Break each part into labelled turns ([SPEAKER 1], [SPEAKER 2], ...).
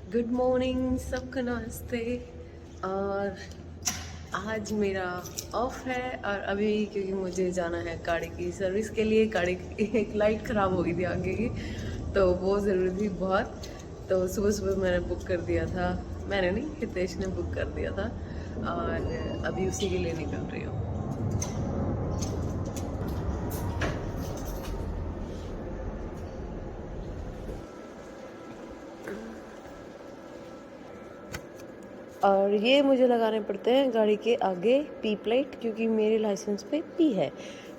[SPEAKER 1] Good morning, सबको नमस्ते। और आज मेरा ऑफ है और अभी क्योंकि मुझे जाना है गाड़ी की सर्विस के लिए। गाड़ी की एक लाइट ख़राब हो गई थी आगे की, तो वो ज़रूरी थी बहुत। तो सुबह सुबह मैंने बुक कर दिया था, मैंने नहीं, हितेश ने बुक कर दिया था और अभी उसी के लिए निकल रही हूँ। और ये मुझे लगाने पड़ते हैं गाड़ी के आगे पी प्लेट, क्योंकि मेरे लाइसेंस पे पी है।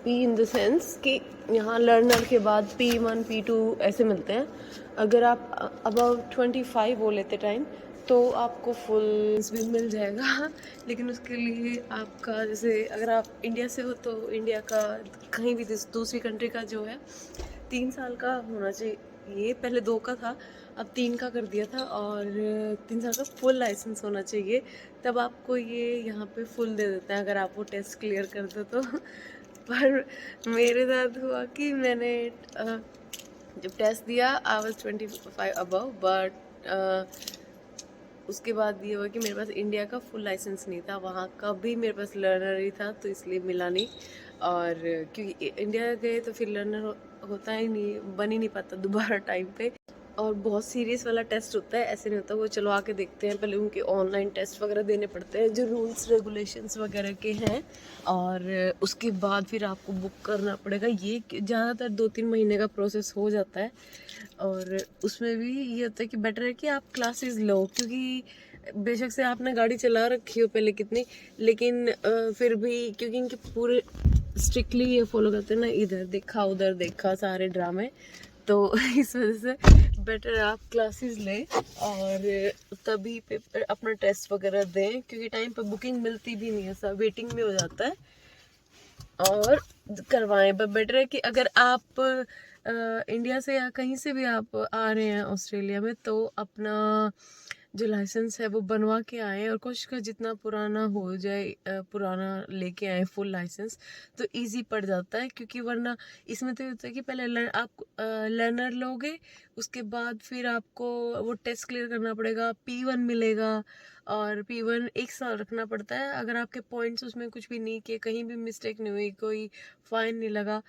[SPEAKER 1] पी इन द सेंस कि यहाँ लर्नर के बाद P1 P2 ऐसे मिलते हैं। अगर आप अबाउट 25 हो लेते टाइम तो आपको फुल भी मिल जाएगा। लेकिन उसके लिए आपका, जैसे अगर आप इंडिया से हो तो इंडिया का कहीं भी दूसरी कंट्री का जो है 3 साल का होना चाहिए। ये पहले 2 का था, अब 3 का कर दिया था। और 3 साल का फुल लाइसेंस होना चाहिए, तब आपको ये यहाँ पे फुल दे देते हैं अगर आप वो टेस्ट क्लियर कर दो तो। पर मेरे साथ हुआ कि मैंने जब टेस्ट दिया आई वाज 25 अबव, बट उसके बाद ये हुआ कि मेरे पास इंडिया का फुल लाइसेंस नहीं था, वहाँ का भी मेरे पास लर्नर ही था, तो इसलिए मिला नहीं। और क्योंकि इंडिया गए तो फिर लर्नर होता ही नहीं, बन ही नहीं पाता दोबारा टाइम पे। और बहुत सीरियस वाला टेस्ट होता है, ऐसे नहीं होता वो चलो आके देखते हैं, पहले उनके ऑनलाइन टेस्ट वगैरह देने पड़ते हैं जो रूल्स रेगुलेशंस वगैरह के हैं। और उसके बाद फिर आपको बुक करना पड़ेगा। ये ज़्यादातर 2-3 महीने का प्रोसेस हो जाता है। और उसमें भी ये होता है कि बेटर है कि आप क्लासेस लो, क्योंकि बेशक से आपने गाड़ी चला रखी हो पहले कितनी, लेकिन फिर भी क्योंकि इनके पूरे स्ट्रिक्टली ये फॉलो करते हैं ना, इधर देखा उधर देखा सारे ड्रामे, तो इस वजह से बेटर आप क्लासेस लें और तभी पेपर अपना टेस्ट वगैरह दें, क्योंकि टाइम पर बुकिंग मिलती भी नहीं है, सब वेटिंग में हो जाता है। और करवाएं, पर बेटर है कि अगर आप इंडिया से या कहीं से भी आप आ रहे हैं ऑस्ट्रेलिया में, तो अपना जो लाइसेंस है वो बनवा के आए और कोशिश कर जितना पुराना हो जाए पुराना लेके आए फुल लाइसेंस, तो इजी पड़ जाता है। क्योंकि वरना इसमें तो होता है कि पहले आप लर्नर लोगे, उसके बाद फिर आपको वो टेस्ट क्लियर करना पड़ेगा, P1 मिलेगा। और P1 1 साल रखना पड़ता है। अगर आपके पॉइंट्स उसमें कुछ भी नहीं किए, कहीं भी मिस्टेक नहीं हुई, कोई फाइन नहीं लगा,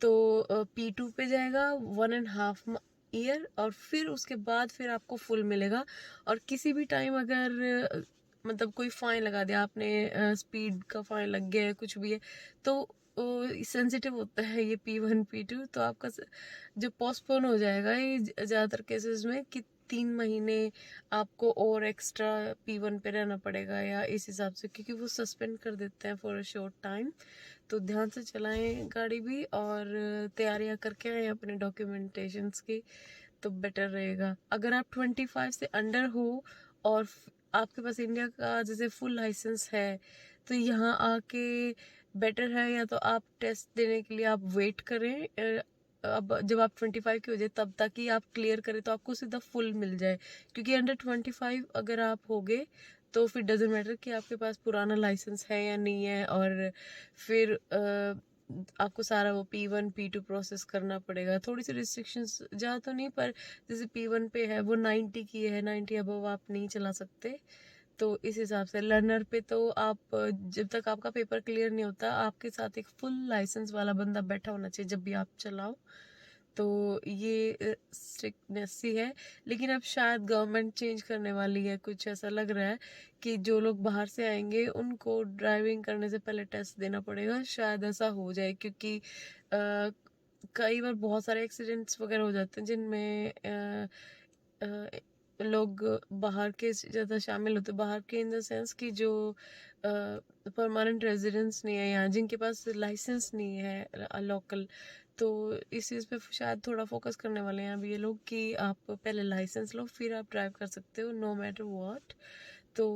[SPEAKER 1] तो P2 पे जाएगा 1.5 ईयर, और फिर उसके बाद फिर आपको फुल मिलेगा। और किसी भी टाइम अगर मतलब कोई फाइन लगा दिया आपने, स्पीड का फाइन लग गया है, कुछ भी है, तो सेंसिटिव होता है ये P1 P2, तो आपका जो पोस्टपोन हो जाएगा ये ज़्यादातर केसेस में, कि 3 महीने आपको और एक्स्ट्रा P1 पे रहना पड़ेगा या इस हिसाब से, क्योंकि वो सस्पेंड कर देते हैं फॉर अ शॉर्ट टाइम। तो ध्यान से चलाएं गाड़ी भी और तैयारियां करके आए अपने डॉक्यूमेंटेशंस की, तो बेटर रहेगा। अगर आप 25 से अंडर हो और आपके पास इंडिया का जैसे फुल लाइसेंस है, तो यहाँ आके बेटर है, या तो आप टेस्ट देने के लिए आप वेट करें, अब जब आप 25 के हो जाए तब तक ही आप क्लियर करें, तो आपको सीधा फुल मिल जाए। क्योंकि अंडर 25 अगर आप होगे तो फिर डजेंट मैटर कि आपके पास पुराना लाइसेंस है या नहीं है, और फिर आपको सारा वो P1 P2 प्रोसेस करना पड़ेगा। थोड़ी सी रिस्ट्रिक्शंस ज़्यादा तो नहीं, पर जैसे P1 पे है वो 90 की है, 90 अबव आप नहीं चला सकते। तो इस हिसाब से लर्नर पे तो आप जब तक आपका पेपर क्लियर नहीं होता, आपके साथ एक फुल लाइसेंस वाला बंदा बैठा होना चाहिए जब भी आप चलाओ। तो ये स्ट्रिक्टनेस ही है। लेकिन अब शायद गवर्नमेंट चेंज करने वाली है, कुछ ऐसा लग रहा है कि जो लोग बाहर से आएंगे उनको ड्राइविंग करने से पहले टेस्ट देना पड़ेगा, शायद ऐसा हो जाए। क्योंकि कई बार बहुत सारे एक्सीडेंट्स वगैरह हो जाते हैं जिनमें लोग बाहर के ज़्यादा शामिल होते, बाहर के इन द सेंस कि जो परमानेंट रेजिडेंस नहीं है यहाँ, जिनके पास लाइसेंस नहीं है लोकल। तो इस चीज़ पे शायद थोड़ा फोकस करने वाले हैं अभी ये लोग, कि आप पहले लाइसेंस लो फिर आप ड्राइव कर सकते हो नो मैटर व्हाट। तो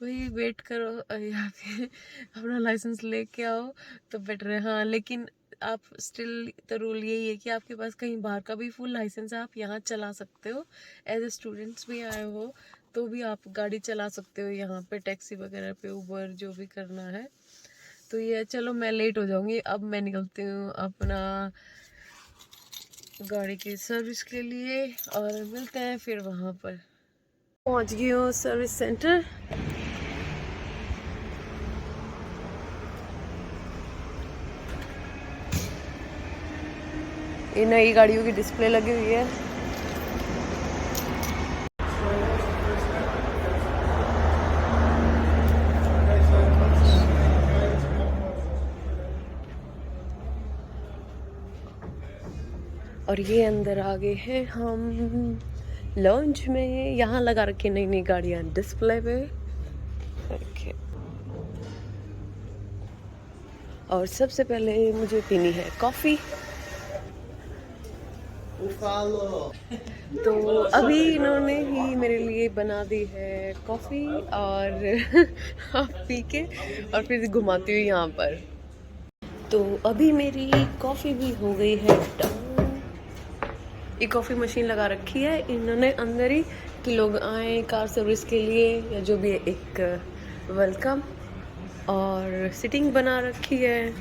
[SPEAKER 1] वही वेट करो या फिर अपना लाइसेंस लेके आओ तो बेटर है। हाँ, लेकिन आप स्टिल तो रूल यही है कि आपके पास कहीं बाहर का भी फुल लाइसेंस है, आप यहाँ चला सकते हो। एज ए स्टूडेंट्स भी आए हो तो भी आप गाड़ी चला सकते हो यहाँ पे, टैक्सी वगैरह पे, उबर, जो भी करना है। तो ये चलो, मैं लेट हो जाऊंगी, अब मैं निकलती हूँ अपना गाड़ी की सर्विस के लिए, और मिलते हैं फिर वहाँ पर। पहुंच गई हूँ सर्विस सेंटर। ये नई गाड़ियों की डिस्प्ले लगी हुई है। और ये अंदर आ गए हैं हम लॉन्च में। यहाँ लगा रखी नई नई गाड़ियाँ डिस्प्ले पे रखे। और सबसे पहले मुझे पीनी है कॉफ़ी। तो अभी इन्होंने ही मेरे लिए बना दी है कॉफ़ी और आप पी के और फिर घुमाती हुई यहाँ पर। तो अभी मेरी कॉफ़ी भी हो गई है डन। ये कॉफ़ी मशीन लगा रखी है इन्होंने अंदर ही कि लोग आए कार सर्विस के लिए या जो भी है, एक वेलकम। और सिटिंग बना रखी है।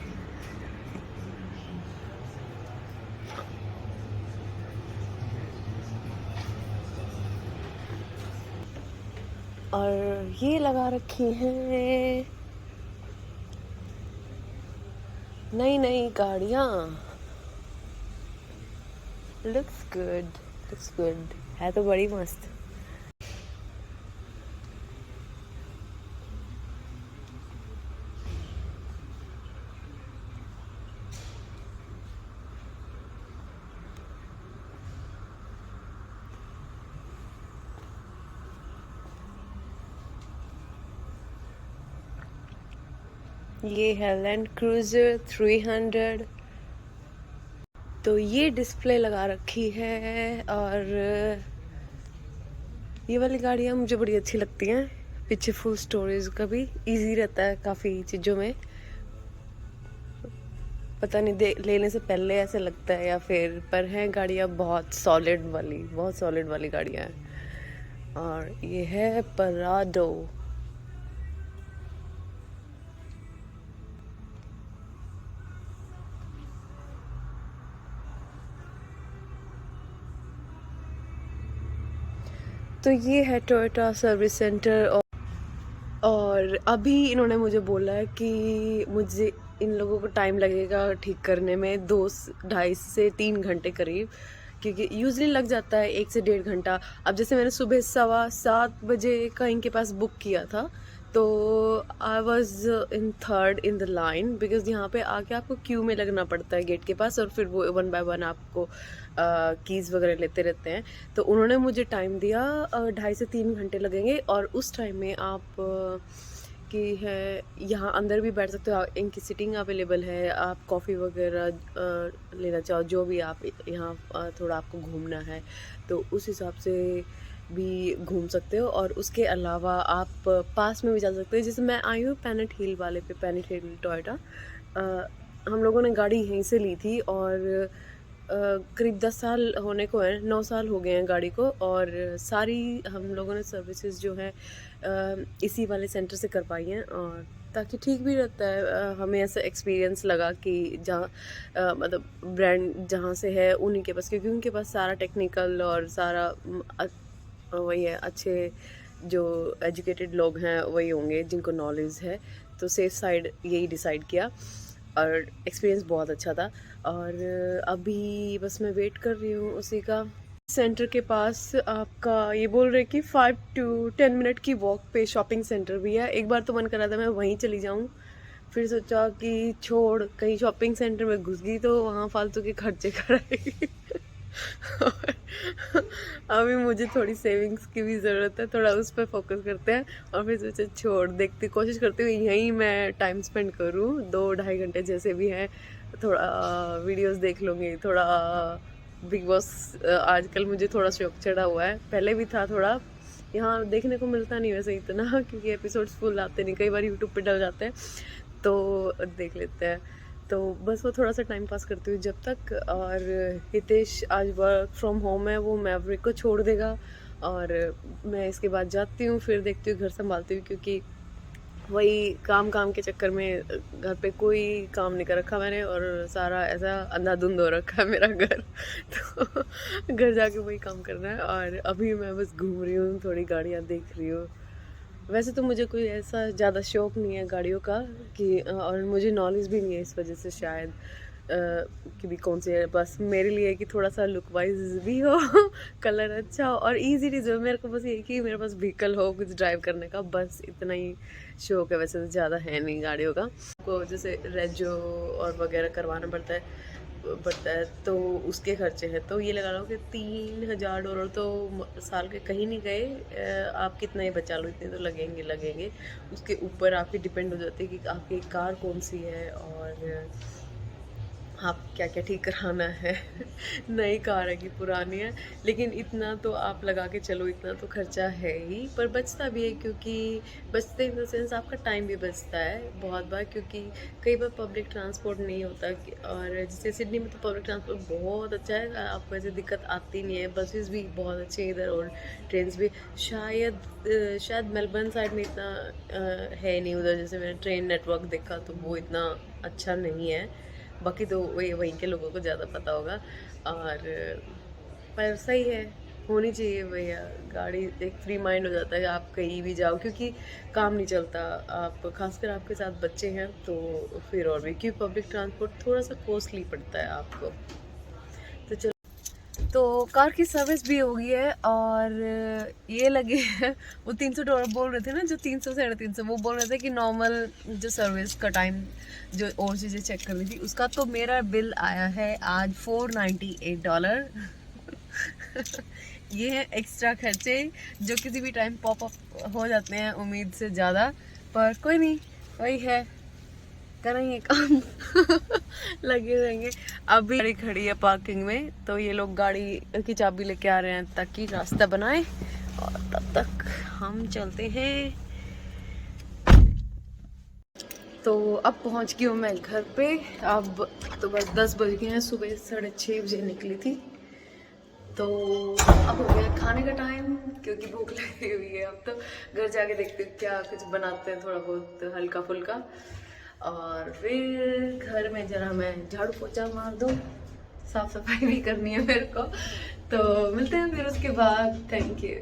[SPEAKER 1] और ये लगा रखी हैं नई नई गाड़ियाँ। लुक्स गुड है तो बड़ी मस्त। ये है लैंड क्रूजर 300। तो ये डिस्प्ले लगा रखी है। और ये वाली गाड़ियाँ मुझे बड़ी अच्छी लगती हैं। पीछे फुल स्टोरेज का भी इजी रहता है काफ़ी चीज़ों में। पता नहीं लेने से पहले ऐसे लगता है या फिर पर हैं गाड़ियाँ बहुत सॉलिड वाली गाड़ियाँ हैं। और ये है पराडो। तो ये है टोयोटा सर्विस सेंटर। और अभी इन्होंने मुझे बोला है कि मुझे इन लोगों को टाइम लगेगा ठीक करने में 2-2.5 से 3 घंटे करीब, क्योंकि यूजली लग जाता है 1 से 1.5 घंटा। अब जैसे मैंने सुबह 7:15 का इनके पास बुक किया था, तो I was in third in the line, because यहाँ पे आके आपको क्यू में लगना पड़ता है गेट के पास, और फिर वो 1 बाय 1 आपको कीज़ वगैरह लेते रहते हैं। तो उन्होंने मुझे टाइम दिया 2.5 से 3 घंटे लगेंगे। और उस टाइम में आप कि है यहाँ अंदर भी बैठ सकते हो, इनकी सिटिंग अवेलेबल है। आप कॉफ़ी वगैरह लेना चाहो, जो भी आप यहाँ थोड़ा आपको घूमना है तो उस हिसाब से भी घूम सकते हो। और उसके अलावा आप पास में भी जा सकते हो। जैसे मैं आई हूँ पैनेट हिल वाले पे, पैनेट हिल टोयोटा। हम लोगों ने गाड़ी यहीं से ली थी और करीब 10 साल होने को है, 9 साल हो गए हैं गाड़ी को। और सारी हम लोगों ने सर्विसेज जो है इसी वाले सेंटर से करवाई हैं। और ताकि ठीक भी रहता है, हमें ऐसा एक्सपीरियंस लगा कि जहाँ मतलब ब्रांड जहाँ से है उन्हीं के पास, क्योंकि उनके पास सारा टेक्निकल और सारा वही है, अच्छे जो एजुकेटेड लोग हैं वही होंगे जिनको नॉलेज है। तो सेफ साइड यही डिसाइड किया और एक्सपीरियंस बहुत अच्छा था। और अभी बस मैं वेट कर रही हूँ उसी का। सेंटर के पास आपका ये बोल रहे कि 5 to 10 मिनट की वॉक पे शॉपिंग सेंटर भी है। एक बार तो मन कर रहा था मैं वहीं चली जाऊँ, फिर सोचा कि छोड़, कहीं शॉपिंग सेंटर में घुस गई तो वहाँ फालतू के खर्चे कराएगी। और अभी मुझे थोड़ी सेविंग्स की भी ज़रूरत है, थोड़ा उस पर फोकस करते हैं। और फिर सोचा छोड़, देखते कोशिश करती हूँ यहीं मैं टाइम स्पेंड करूँ 2-2.5 घंटे जैसे भी हैं। थोड़ा वीडियोस देख लूँगी, थोड़ा बिग बॉस आजकल मुझे थोड़ा शौक चढ़ा हुआ है, पहले भी था थोड़ा। यहाँ देखने को मिलता नहीं वैसे इतना, क्योंकि एपिसोड्स फुल आते नहीं, कई बार यूट्यूब पे डल जाते हैं तो देख लेते हैं। तो बस वो थोड़ा सा टाइम पास करती हूँ जब तक। और हितेश आज वर्क फ्रॉम होम है, वो मैवरिक को छोड़ देगा और मैं इसके बाद जाती हूँ, फिर देखती हूँ घर संभालती हूँ, क्योंकि वही काम काम के चक्कर में घर पे कोई काम नहीं कर रखा मैंने, और सारा ऐसा अंधाधुंध हो रखा है मेरा घर। तो घर जाके वही काम करना है, और अभी मैं बस घूम रही हूँ, थोड़ी गाड़ियाँ देख रही हूँ। वैसे तो मुझे कोई ऐसा ज़्यादा शौक नहीं है गाड़ियों का कि, और मुझे नॉलेज भी नहीं है इस वजह से शायद कि भी कौन सी है। बस मेरे लिए कि थोड़ा सा लुक वाइज भी हो कलर अच्छा हो और इजी रिजर्व। मेरे को बस ये कि मेरे पास व्हीकल हो कुछ ड्राइव करने का, बस इतना ही शौक है। वैसे तो ज़्यादा है नहीं गाड़ियों का। को जैसे रेजो और वगैरह करवाना पड़ता है तो उसके खर्चे हैं। तो ये लगा लो कि $3000 तो साल के कहीं नहीं गए। आप कितना ही बचा लो, इतने तो लगेंगे। उसके ऊपर आपकी डिपेंड हो जाती है कि आपकी कार कौन सी है और आप क्या क्या ठीक कराना है नई कार है कि पुरानी है। लेकिन इतना तो आप लगा के चलो, इतना तो खर्चा है ही, पर बचता भी है। क्योंकि बचते इन द सेंस आपका टाइम भी बचता है बहुत बार, क्योंकि कई बार पब्लिक ट्रांसपोर्ट नहीं होता। और जैसे सिडनी में तो पब्लिक ट्रांसपोर्ट बहुत अच्छा है, आपको ऐसे दिक्कत आती नहीं है। बसेस भी बहुत अच्छी हैं इधर, और ट्रेन्स भी। शायद मेलबर्न साइड में इतना है नहीं उधर। जैसे मैंने ट्रेन नेटवर्क देखा तो वो इतना अच्छा नहीं है। बाकी तो वहीं के लोगों को ज़्यादा पता होगा। और पर सही है, होनी चाहिए भैया गाड़ी। एक फ्री माइंड हो जाता है आप कहीं भी जाओ, क्योंकि काम नहीं चलता। आप खासकर आपके साथ बच्चे हैं तो फिर और भी, क्योंकि पब्लिक ट्रांसपोर्ट थोड़ा सा कॉस्टली पड़ता है आपको। तो चलो, तो कार की सर्विस भी हो गई है, और ये लगे है वो $300 बोल रहे थे ना, जो 300 350, वो बोल रहे थे कि नॉर्मल जो सर्विस का टाइम जो और चीज़ें चेक करनी थी उसका। तो मेरा बिल आया है आज $498 ये है एक्स्ट्रा खर्चे जो किसी भी टाइम पॉप अप हो जाते हैं उम्मीद से ज़्यादा, पर कोई नहीं, वही है, करेंगे काम लगे रहेंगे। अभी गाड़ी खड़ी है पार्किंग में, तो ये लोग गाड़ी की चाबी लेके आ रहे हैं ताकि रास्ता बनाए, और तब तक हम चलते हैं। तो अब पहुंच गई हूँ मैं घर पे। अब तो बस 10 बज गए हैं, सुबह 6:30 बजे निकली थी। तो अब हो गया खाने का टाइम, क्योंकि भूख लगी हुई है। अब तो घर जाके देखते हैं क्या कुछ बनाते हैं, थोड़ा बहुत हल्का फुल्का, और फिर घर में जरा मैं झाड़ू पोछा मार दूँ, साफ सफाई भी करनी है मेरे को। तो मिलते हैं फिर उसके बाद। Thank you.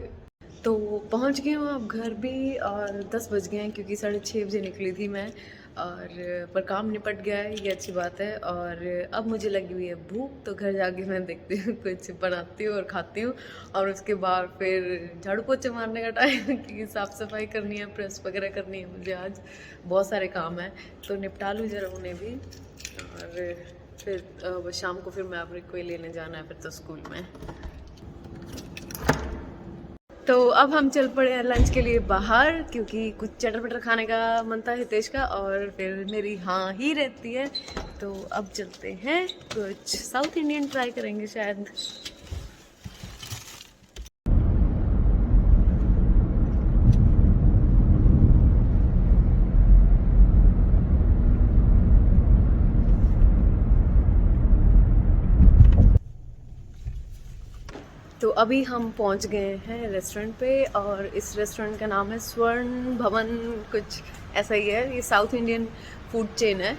[SPEAKER 1] तो पहुंच गई हूँ अब घर भी, और 10 बज गए हैं, क्योंकि 6:30 बजे निकली थी मैं, और पर काम निपट गया है, ये अच्छी बात है। और अब मुझे लगी हुई है भूख, तो घर जाके मैं देखती हूँ कुछ बनाती हूँ और खाती हूँ, और उसके बाद फिर झाड़ू पोछे मारने का टाइम क्योंकि साफ़ सफाई करनी है, प्रेस वगैरह करनी है मुझे। आज बहुत सारे काम हैं तो निपटा लूँ ज़रा उन्हें भी, और फिर शाम को फिर मैं अपने कोई लेने जाना है फिर तो स्कूल में। तो अब हम चल पड़े हैं लंच के लिए बाहर, क्योंकि कुछ चटर पटर खाने का मन था हितेश का, और फिर मेरी हाँ ही रहती है। तो अब चलते हैं, कुछ साउथ इंडियन ट्राई करेंगे शायद। तो अभी हम पहुंच गए हैं रेस्टोरेंट पे, और इस रेस्टोरेंट का नाम है स्वर्ण भवन, कुछ ऐसा ही है। ये साउथ इंडियन फूड चेन है,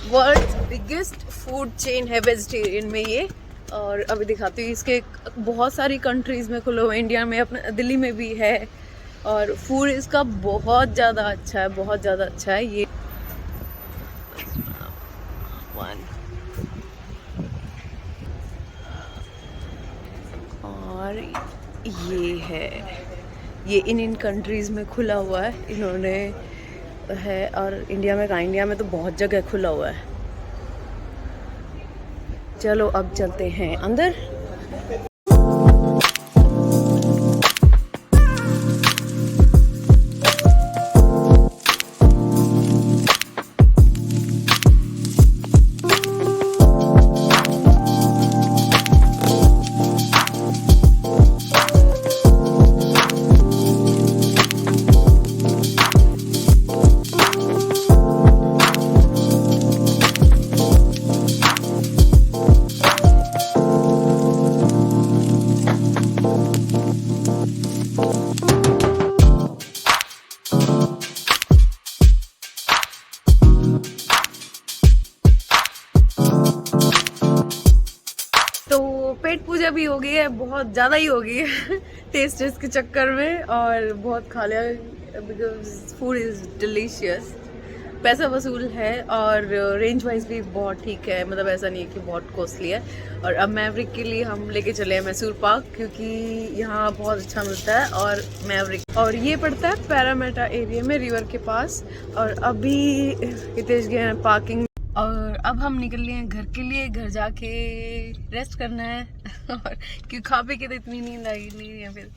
[SPEAKER 1] वर्ल्ड बिगेस्ट फूड चेन है वेजिटेरियन में ये। और अभी दिखाती हूँ, इसके बहुत सारी कंट्रीज़ में खुले हुए, इंडिया में, अपने दिल्ली में भी है, और फूड इसका बहुत ज़्यादा अच्छा है, बहुत ज़्यादा अच्छा है ये। और ये है, ये इन कंट्रीज़ में खुला हुआ है इन्होंने है, और इंडिया में कहाँ, इंडिया में तो बहुत जगह खुला हुआ है। चलो अब चलते हैं अंदर। हो गई है, बहुत ज़्यादा ही हो गई है टेस्ट के चक्कर में, और बहुत खा लिया बिकॉज फूड इज़ डिलीशियस। पैसा वसूल है और रेंज वाइज भी बहुत ठीक है, मतलब ऐसा नहीं है कि बहुत कॉस्टली है। और अब मैवरिक के लिए हम लेके चले हैं मैसूर पार्क, क्योंकि यहाँ बहुत अच्छा मिलता है। और मैवरिक, और ये पड़ता है पैरामेटा एरिया में, रिवर के पास। और अभी हितेश गए हैं पार्किंग, और अब हम निकल लिए हैं घर के लिए। घर जाके रेस्ट करना है और क्यों खा पी के तो इतनी नींद आई नहीं है फिर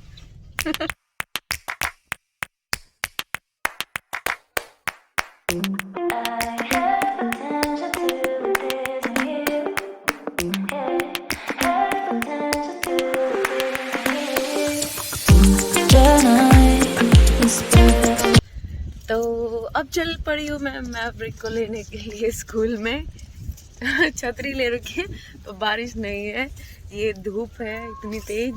[SPEAKER 1] तो अब चल पड़ी हूँ मैं मैवरिक को लेने के लिए स्कूल में। छतरी ले रखी है तो बारिश नहीं है, ये धूप है इतनी तेज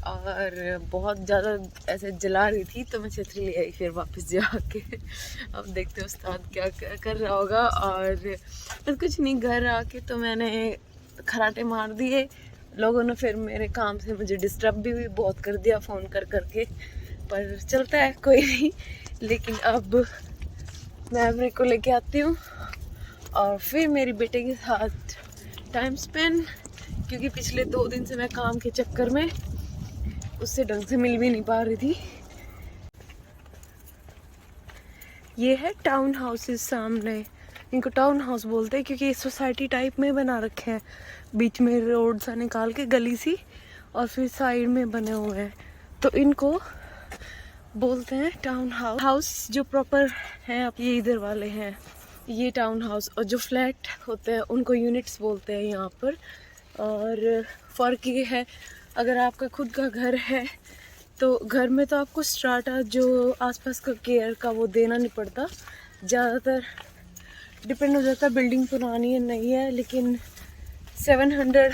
[SPEAKER 1] और बहुत ज़्यादा ऐसे जला रही थी, तो मैं छतरी ले आई फिर वापस जाके। अब देखते हैं उस्ताद क्या कर रहा होगा। और बस कुछ नहीं, घर आके तो मैंने खराटे मार दिए। लोगों ने फिर मेरे काम से मुझे डिस्टर्ब भी बहुत कर दिया फ़ोन कर करके, पर चलता है कोई नहीं। लेकिन अब मैवरिक को लेके आती हूँ और फिर मेरी बेटे के साथ टाइम स्पेंड, क्योंकि पिछले 2 दिन से मैं काम के चक्कर में उससे ढंग से मिल भी नहीं पा रही थी। ये है टाउन हाउसेस सामने, इनको टाउन हाउस बोलते हैं क्योंकि सोसाइटी टाइप में बना रखे हैं। बीच में रोड सा निकाल के गली सी, और फिर साइड में बने हुए हैं, तो इनको बोलते हैं टाउन हाउस। हाउस जो प्रॉपर हैं ये इधर वाले हैं, ये टाउन हाउस, और जो फ्लैट होते हैं उनको यूनिट्स बोलते हैं यहाँ पर। और फ़र्क ये है, अगर आपका खुद का घर है तो घर में तो आपको स्ट्राटा जो आसपास का केयर का वो देना नहीं पड़ता, ज़्यादातर डिपेंड हो जाता है बिल्डिंग पुरानी है नहीं है। लेकिन 700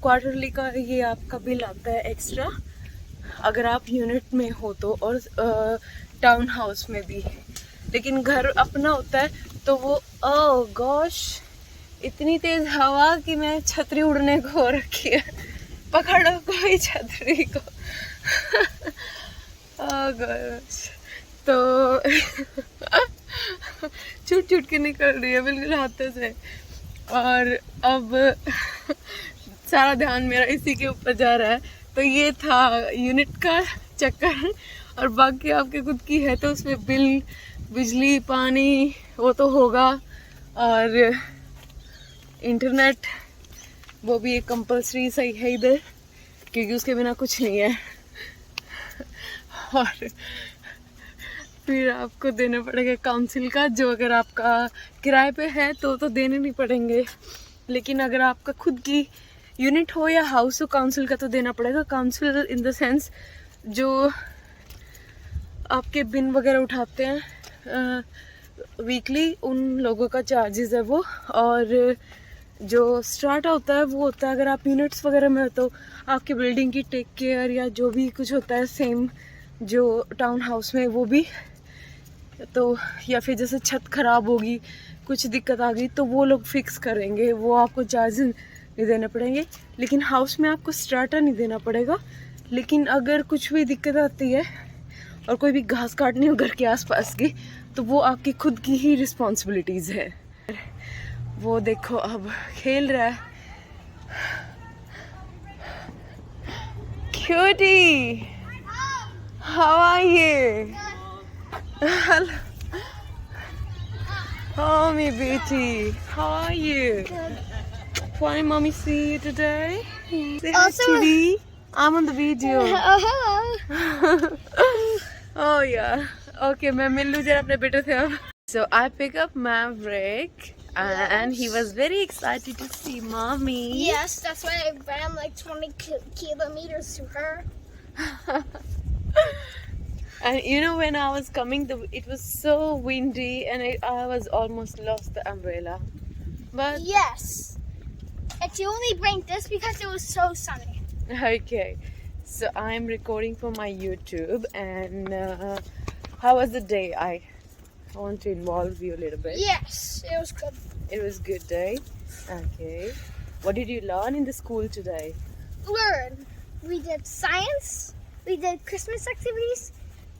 [SPEAKER 1] क्वार्टरली का ये आपका बिल आता है एक्स्ट्रा, अगर आप यूनिट में हो तो, और टाउन हाउस में भी। लेकिन घर अपना होता है तो वो ओह गॉश, इतनी तेज हवा कि मैं छतरी उड़ने को हो रखी है, पकड़ो कोई छतरी को। ओह गॉश, तो छूट छूट के निकल रही है बिल्कुल हाथों से। और अब सारा ध्यान मेरा इसी के ऊपर जा रहा है। तो ये था यूनिट का चक्कर, और बाकी आपके खुद की है तो उसमें बिल, बिजली, पानी वो तो होगा, और इंटरनेट वो भी एक कंपल्सरी सही है इधर, क्योंकि उसके बिना कुछ नहीं है। और फिर आपको देना पड़ेगा काउंसिल का, जो अगर आपका किराए पे है तो देने नहीं पड़ेंगे। लेकिन अगर आपका खुद की यूनिट हो या हाउस हो, काउंसिल का तो देना पड़ेगा। काउंसिल इन द सेंस जो आपके बिन वगैरह उठाते हैं वीकली, उन लोगों का चार्जेस है वो। और जो स्ट्राटा होता है वो होता है, अगर आप यूनिट्स वगैरह में हो तो आपकी बिल्डिंग की टेक केयर या जो भी कुछ होता है सेम जो टाउन हाउस में वो भी। तो या फिर जैसे छत खराब होगी, कुछ दिक्कत आ गई, तो वो लोग फिक्स करेंगे, वो आपको चार्जेस नहीं देने पड़ेंगे। लेकिन हाउस में आपको स्ट्राटा नहीं देना पड़ेगा। लेकिन अगर कुछ भी दिक्कत आती है और कोई भी घास काटनी हो घर के आसपास की, तो वो आपकी खुद की ही रिस्पॉन्सिबिलिटीज़ है। वो देखो अब खेल रहा है। Cutie, how are you? Oh, my baby, how are you? Why mommy see you today? Say hi, Chidi. I'm on the video.
[SPEAKER 2] hello.
[SPEAKER 1] Oh yeah. Okay, मैं मिल लूँ जरा अपने बेटे से अब. So I pick up Maverick, and he was very excited to see mommy.
[SPEAKER 2] Yes, that's why I ran like 20 kilometers to her.
[SPEAKER 1] And you know, when I was coming, it was so windy, and I was almost lost the umbrella. But
[SPEAKER 2] Yes. And you only bring this because it was so sunny.
[SPEAKER 1] okay, so I'm recording for my YouTube, and how was the day? I want to involve you a little bit.
[SPEAKER 2] Yes, it was good.
[SPEAKER 1] It was a good day. Okay. What did you learn in the school today?
[SPEAKER 2] learn. We did science. We did Christmas activities,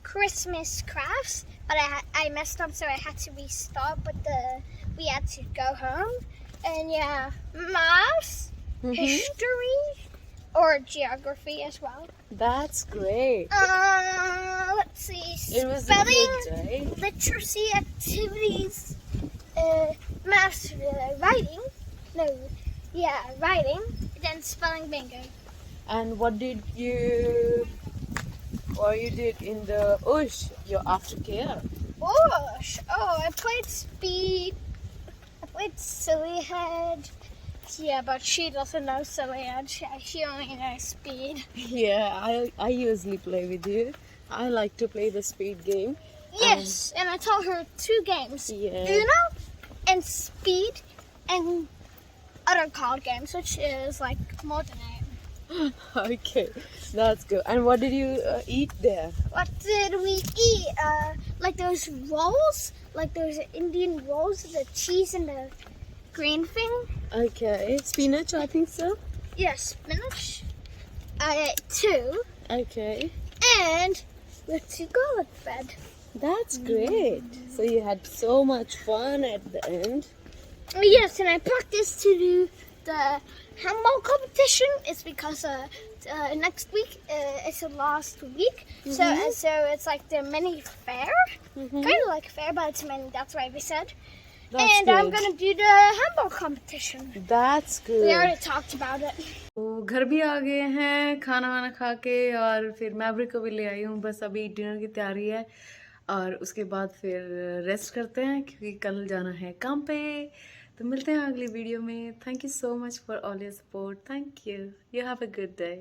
[SPEAKER 2] Christmas crafts. But I messed up, so I had to restart. But we had to go home. And yeah, math, history, or geography as well.
[SPEAKER 1] That's great.
[SPEAKER 2] Let's see.
[SPEAKER 1] It was a
[SPEAKER 2] Spelling,
[SPEAKER 1] good day.
[SPEAKER 2] literacy activities, math, writing. No, yeah, writing. Then spelling bingo.
[SPEAKER 1] And what did you did in the your aftercare?
[SPEAKER 2] I played speed. I played silly head. Yeah, but she doesn't know silly head. She only knows speed.
[SPEAKER 1] Yeah, I usually play with you. I like to play the speed game.
[SPEAKER 2] Yes, and I taught her 2 games.
[SPEAKER 1] Yeah.
[SPEAKER 2] Uno and speed and other card games, which is like more than 8.
[SPEAKER 1] Okay, that's good. And what did you eat there?
[SPEAKER 2] What did we eat? Like those rolls, like those Indian rolls with the cheese and the green thing.
[SPEAKER 1] Okay, spinach, I think so.
[SPEAKER 2] Yes, spinach. I ate 2,
[SPEAKER 1] Okay,
[SPEAKER 2] and with 2 garlic bread.
[SPEAKER 1] that's great. So you had so much fun at the end.
[SPEAKER 2] Yes, and I practiced to do the handball competition. It's because next week is the last week, so it's like the mini fair, kind of like fair, but it's mini. That's why we said.
[SPEAKER 1] That's
[SPEAKER 2] And I'm gonna do the handball competition.
[SPEAKER 1] That's good.
[SPEAKER 2] We already talked about it.
[SPEAKER 1] तो घर भी आ गए हैं खाना वाना खा के, और फिर मैवरिक को भी ले आई हूँ। बस अभी डिनर की तैयारी है और उसके बाद फिर रेस्ट करते हैं क्योंकि कल जाना है काम पे। तो मिलते हैं अगली वीडियो में। Thank you so much for all your support. Thank you. You have a good day.